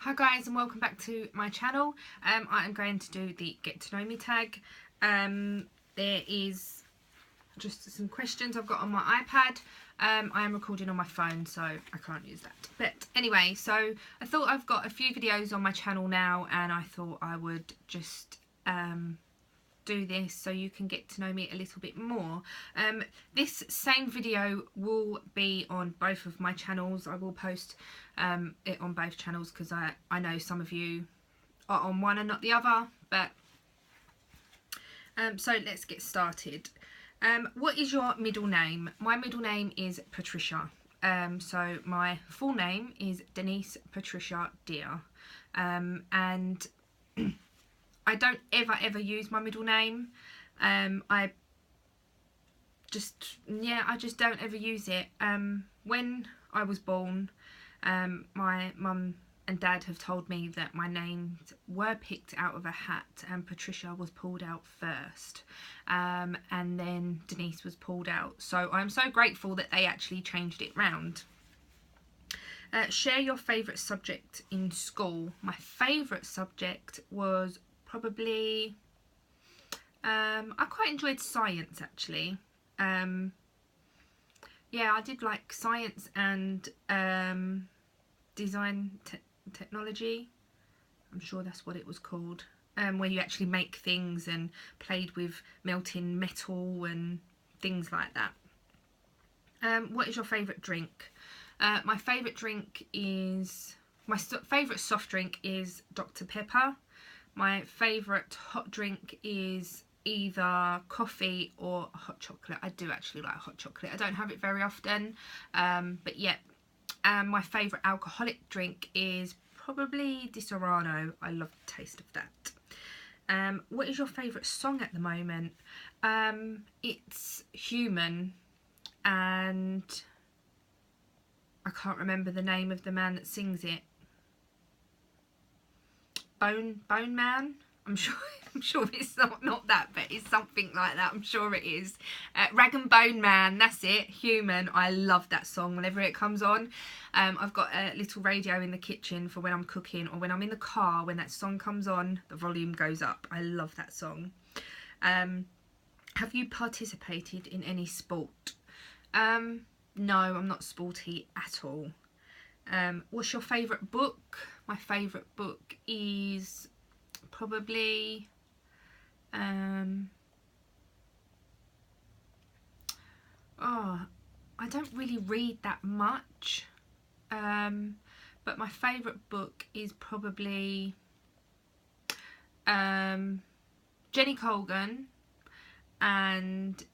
Hi guys, and welcome back to my channel. I am going to do the get to know me tag. There is just some questions I've got on my iPad. I am recording on my phone, so I can't use that. But anyway, so I thought I've got a few videos on my channel now, and I thought I would just do this so you can get to know me a little bit more. This same video will be on both of my channels. I will post it on both channels because I know some of you are on one and not the other, but so let's get started. What is your middle name? My middle name is Patricia. So my full name is Denise Patricia Deer, and I don't ever use my middle name. I just don't ever use it. When I was born, my mum and dad have told me that my names were picked out of a hat, and Patricia was pulled out first, and then Denise was pulled out. So I'm so grateful that they actually changed it round. Share your favourite subject in school. My favourite subject was probably, I quite enjoyed science actually. Yeah, I did like science and design technology. I'm sure that's what it was called. Where you actually make things and played with melting metal and things like that. What is your favourite drink? My favourite drink is, my favourite soft drink is Dr. Pepper. My favourite hot drink is either coffee or hot chocolate. I do actually like hot chocolate. I don't have it very often, but yeah. My favourite alcoholic drink is probably Disaronno. I love the taste of that. What is your favourite song at the moment? It's Human, and I can't remember the name of the man that sings it. Bone Man. I'm sure it's not that, but it's something like that. I'm sure it is. Rag and Bone Man, that's it. Human. I love that song whenever it comes on. I've got a little radio in the kitchen for when I'm cooking, or when I'm in the car. When that song comes on, the volume goes up. I love that song. Have you participated in any sport? No, I'm not sporty at all. What's your favourite book? My favourite book is probably I don't really read that much, but my favourite book is probably Jenny Colgan, and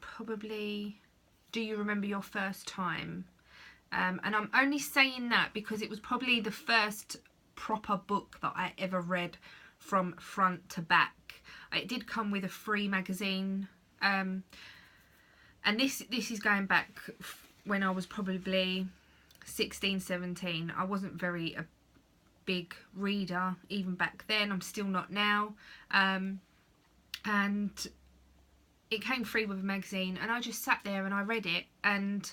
probably Do You Remember Your First Time? And I'm only saying that because it was probably the first proper book that I ever read from front to back. It did come with a free magazine, and this is going back when I was probably 16, 17. I wasn't very a big reader even back then. I'm still not now, and it came free with a magazine, and I just sat there and I read it, and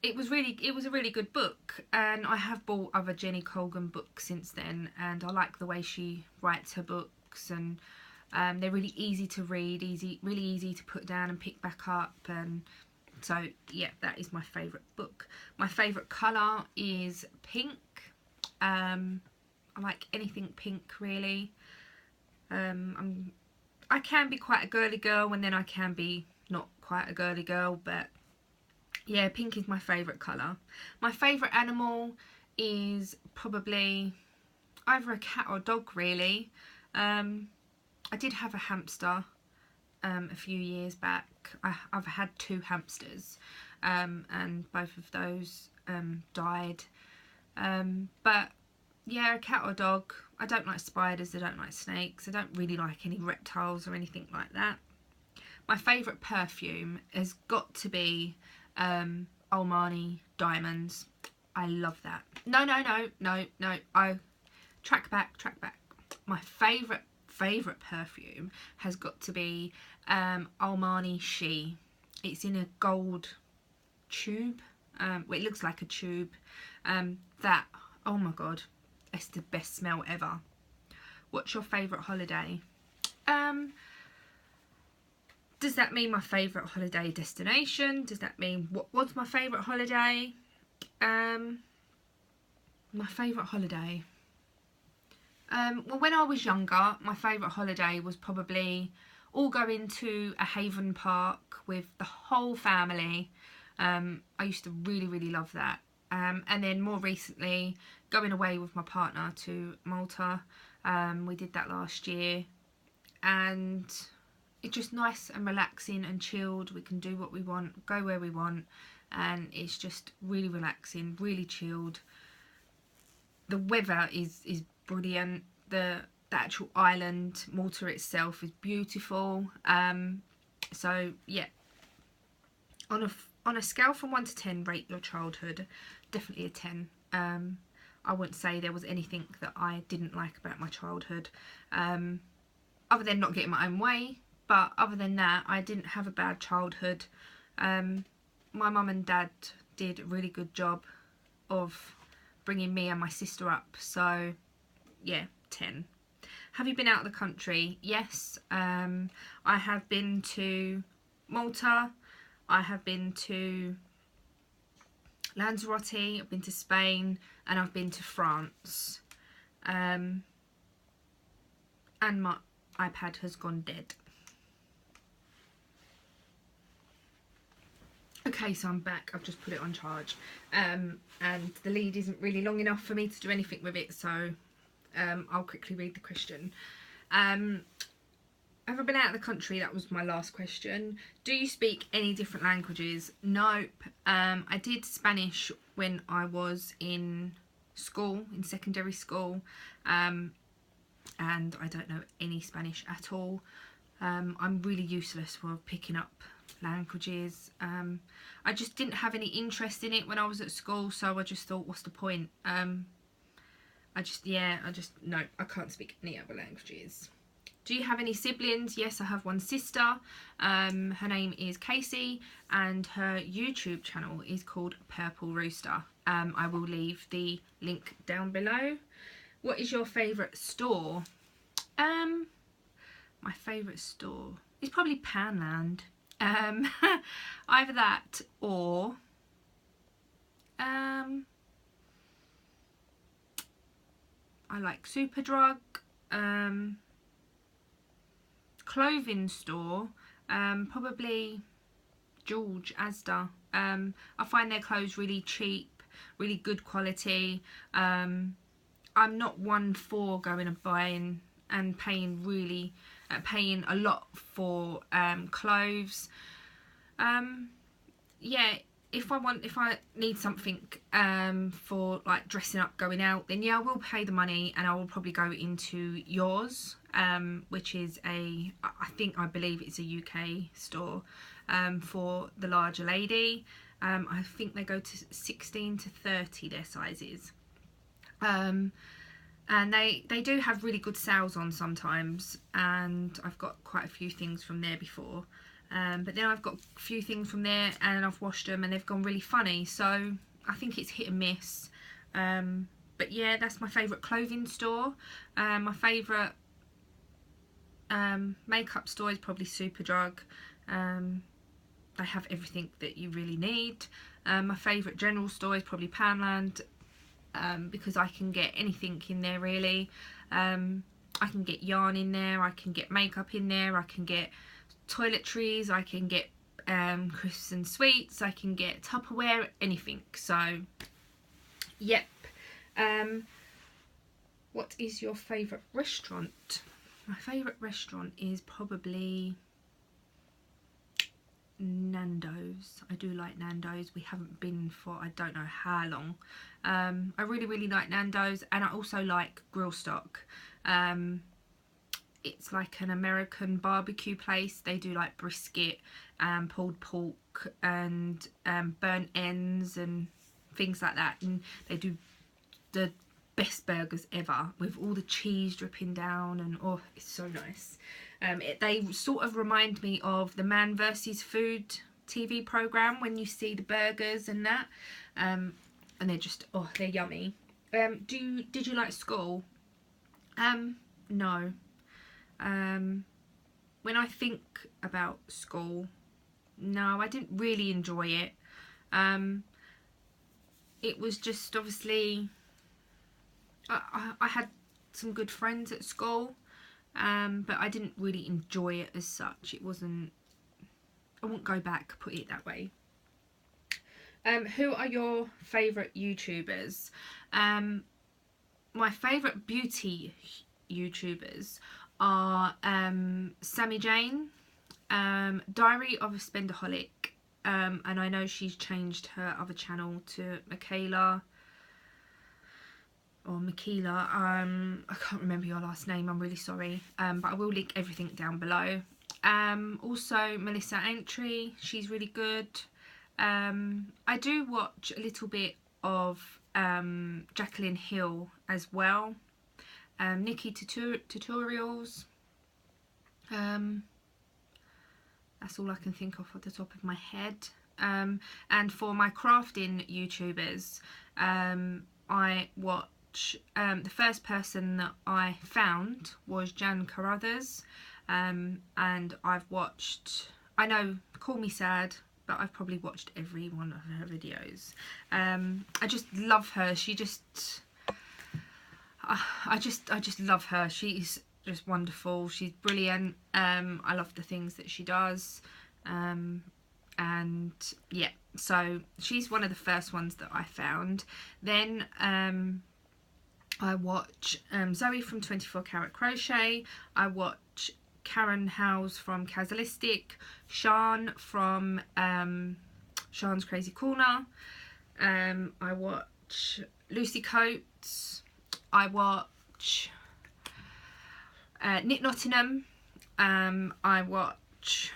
it was a really good book. And I have bought other Jenny Colgan books since then, and I like the way she writes her books, and they're really easy to read, really easy to put down and pick back up. And so yeah, that is my favourite book. My favourite colour is pink. I like anything pink really. I can be quite a girly girl, and then I can be not quite a girly girl, but yeah, pink is my favourite colour. My favourite animal is probably either a cat or a dog really. I did have a hamster a few years back. I've had 2 hamsters, and both of those died. But yeah, a cat or dog. I don't like spiders, I don't like snakes, I don't really like any reptiles or anything like that. My favourite perfume has got to be Armani Diamonds. I love that. No. I track back. My favourite perfume has got to be Armani She. It's in a gold tube. Well, it looks like a tube. That Oh my god, it's the best smell ever. What's your favourite holiday? Does that mean my favourite holiday destination? Does that mean what was my favourite holiday? My favourite holiday. Well, when I was younger, my favourite holiday was probably all going to a haven park with the whole family. I used to really, really love that. And then more recently, going away with my partner to Malta. We did that last year, and it's just nice and relaxing and chilled. We can do what we want, go where we want, and it's just really relaxing, really chilled. The weather is brilliant. The actual island, Malta itself, is beautiful. So yeah, on a scale from 1 to 10, rate your childhood. Definitely a 10. I wouldn't say there was anything that I didn't like about my childhood, other than not getting my own way. But other than that, I didn't have a bad childhood. My mum and dad did a really good job of bringing me and my sister up. So yeah, 10. Have you been out of the country? Yes. I have been to Malta. I have been to Lanzarote. I've been to Spain, and I've been to France. And my iPad has gone dead. Okay, so I'm back. I've just put it on charge, and the lead isn't really long enough for me to do anything with it, so I'll quickly read the question. Have I been out of the country? That was my last question. Do you speak any different languages? Nope. I did Spanish when I was in school, in secondary school, and I don't know any Spanish at all. I'm really useless for picking up languages. I just didn't have any interest in it when I was at school, so I just thought, what's the point? No, I can't speak any other languages. Do you have any siblings? Yes, I have one sister. Her name is Casey, and her YouTube channel is called Purple Rooster. I will leave the link down below. What is your favourite store? My favourite store is probably Poundland. Either that or I like Superdrug. Clothing store, probably George, Asda. I find their clothes really cheap, really good quality. I'm not one for going and buying and paying a lot for clothes. Yeah, if I need something for like dressing up, going out, then yeah, I will pay the money, and I will probably go into yours, which is I believe it's a UK store, for the larger lady. I think they go to 16 to 30, their sizes. And they do have really good sales on sometimes, and I've got quite a few things from there before. But then I've got a few things from there and I've washed them and they've gone really funny, so I think it's hit and miss. But yeah, that's my favourite clothing store. My favourite makeup store is probably Superdrug. They have everything that you really need. My favourite general store is probably Poundland, because I can get anything in there really. I can get yarn in there, I can get makeup in there, I can get toiletries, I can get crisps and sweets, I can get Tupperware, anything. So yep. What is your favourite restaurant? My favourite restaurant is probably Nando's. I do like Nando's. We haven't been for I don't know how long. I really like Nando's, and I also like Grill Stock. It's like an American barbecue place. They do like brisket and pulled pork and burnt ends and things like that, and they do the best burgers ever with all the cheese dripping down, and oh, it's so nice. They sort of remind me of the Man vs Food TV program when you see the burgers and that, and they're just, oh, they're yummy. Did you like school? No. When I think about school, no, I didn't really enjoy it. It was just obviously I had some good friends at school, but I didn't really enjoy it as such. It wasn't, I won't go back, put it that way. Who are your favourite YouTubers? My favourite beauty YouTubers are Sammy Jane, Diary of a Spendaholic, and I know she's changed her other channel to Michaela or Michaela. I can't remember your last name, I'm really sorry, but I will link everything down below. Also Melissa Autry, she's really good. I do watch a little bit of Jaclyn Hill as well. Nikkie tutorials. That's all I can think of off the top of my head. And for my crafting YouTubers, I watch, the first person that I found was Carruthers, and I've watched, I know, call me sad, but I've probably watched every one of her videos. I just love her. She just, I just love her. She's just wonderful. She's brilliant. I love the things that she does. And yeah, so she's one of the first ones that I found. Then I watch Zoe from 24 Karat Crochet. I watch Karen Hales from Casualistic, Sian from Sian's Crazy Corner. I watch Lucie Coates. I watch Knottingham. I watch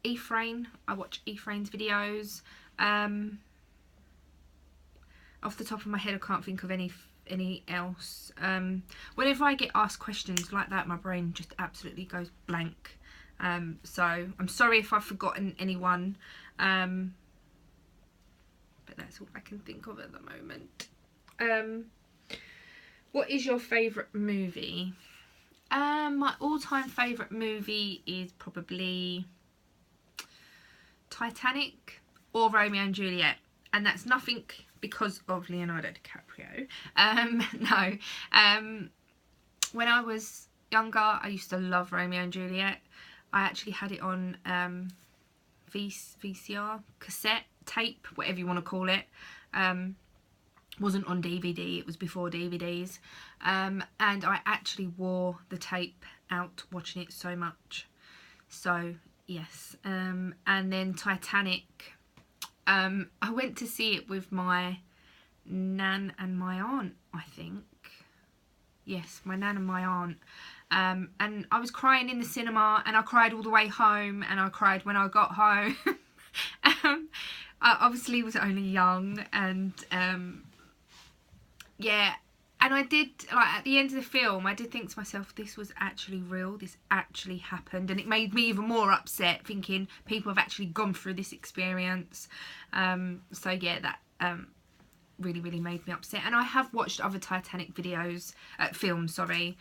Efrain. I watch Efrain's videos. Off the top of my head, I can't think of any else. Whenever I get asked questions like that, my brain just absolutely goes blank. So I'm sorry if I've forgotten anyone, but that's all I can think of at the moment. What is your favourite movie? My all-time favourite movie is probably Titanic or Romeo and Juliet, and that's nothing because of Leonardo DiCaprio. No. When I was younger, I used to love Romeo and Juliet. I actually had it on VCR, cassette, tape, whatever you want to call it. Wasn't on DVD, it was before DVDs. And I actually wore the tape out watching it so much. So, yes. And then Titanic. I went to see it with my nan and my aunt, I think. Yes, my nan and my aunt. And I was crying in the cinema, and I cried all the way home, and I cried when I got home. I obviously was only young, and yeah, and I did, like, at the end of the film, I did think to myself, this was actually real, this actually happened, and it made me even more upset, thinking people have actually gone through this experience. So yeah, that really made me upset. And I have watched other Titanic videos, films, sorry,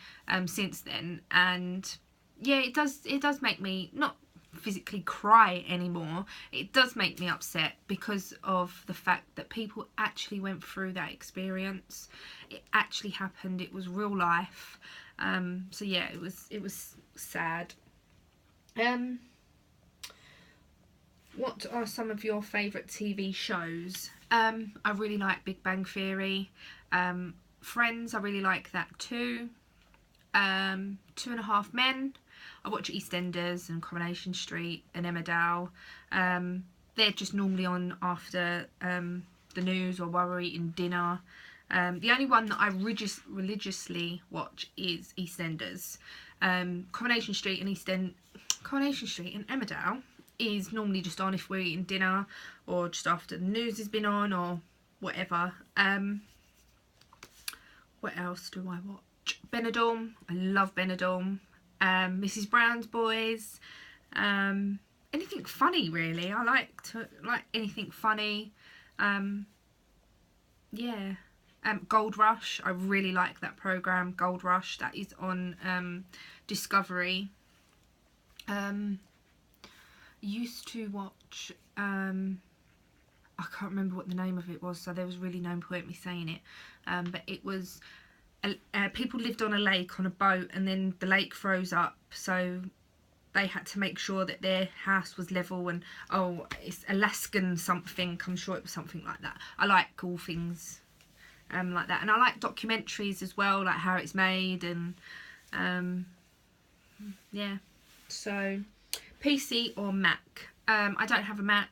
since then, and yeah, it does make me not physically cry anymore. It does make me upset because of the fact that people actually went through that experience. It actually happened. It was real life. So yeah, it was sad. What are some of your favourite TV shows? I really like Big Bang Theory. Friends, I really like that too. 2.5 Men. I watch EastEnders and Coronation Street and Emmerdale. They're just normally on after the news or while we're eating dinner. The only one that I religiously watch is EastEnders. Coronation Street and Emmerdale is normally just on if we're eating dinner or just after the news has been on or whatever. What else do I watch? Benidorm. I love Benidorm. Mrs Brown's Boys. anything funny really. I like anything funny. Yeah. Gold Rush, I really like that program, Gold Rush, that is on Discovery. Used to watch, I can't remember what the name of it was, so there was really no point me saying it, but it was, people lived on a lake on a boat, and then the lake froze up, so they had to make sure that their house was level, and it's Alaskan something, I'm sure it was something like that. I like all things like that, and I like documentaries as well, like how it's made, and yeah. So PC or Mac. I don't have a Mac,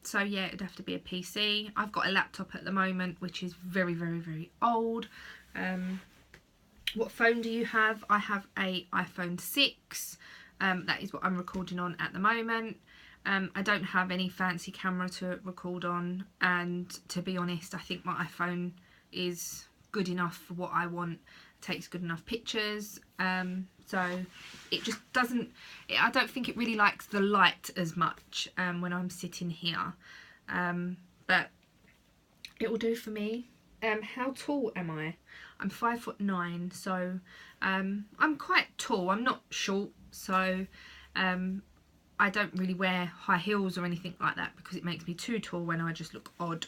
so yeah, it'd have to be a PC. I've got a laptop at the moment which is very, very, very old. What phone do you have? I have a iPhone 6. That is what I'm recording on at the moment. I don't have any fancy camera to record on, and to be honest, I think my iPhone is good enough for what I want. It takes good enough pictures, so it just doesn't, I don't think it really likes the light as much when I'm sitting here, but it will do for me. How tall am I? I'm 5'9", so I'm quite tall. I'm not short, so I don't really wear high heels or anything like that because it makes me too tall when I just look odd.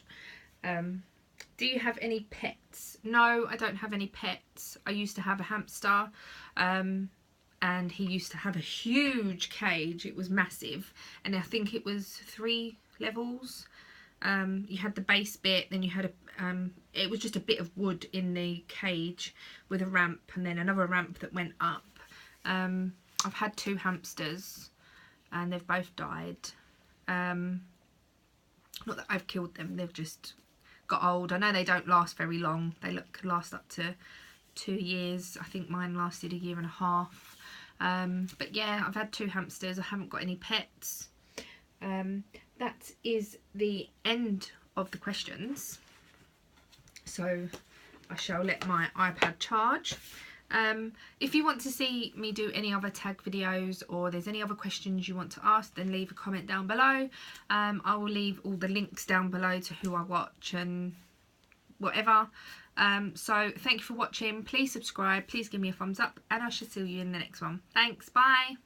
Do you have any pets? No, I don't have any pets. I used to have a hamster, and he used to have a huge cage. It was massive, and I think it was 3 levels. You had the base bit, then you had it was just a bit of wood in the cage with a ramp, and then another ramp that went up. I've had 2 hamsters, and they've both died. Not that I've killed them, they've just got old. I know they don't last very long. They could last up to 2 years. I think mine lasted 1.5 years. But yeah, I've had 2 hamsters. I haven't got any pets. That is the end of the questions. So I shall let my iPad charge. If you want to see me do any other tag videos, or there's any other questions you want to ask, then leave a comment down below. I will leave all the links down below to who I watch and whatever. So thank you for watching. Please subscribe, please give me a thumbs up, and I shall see you in the next one. Thanks, bye.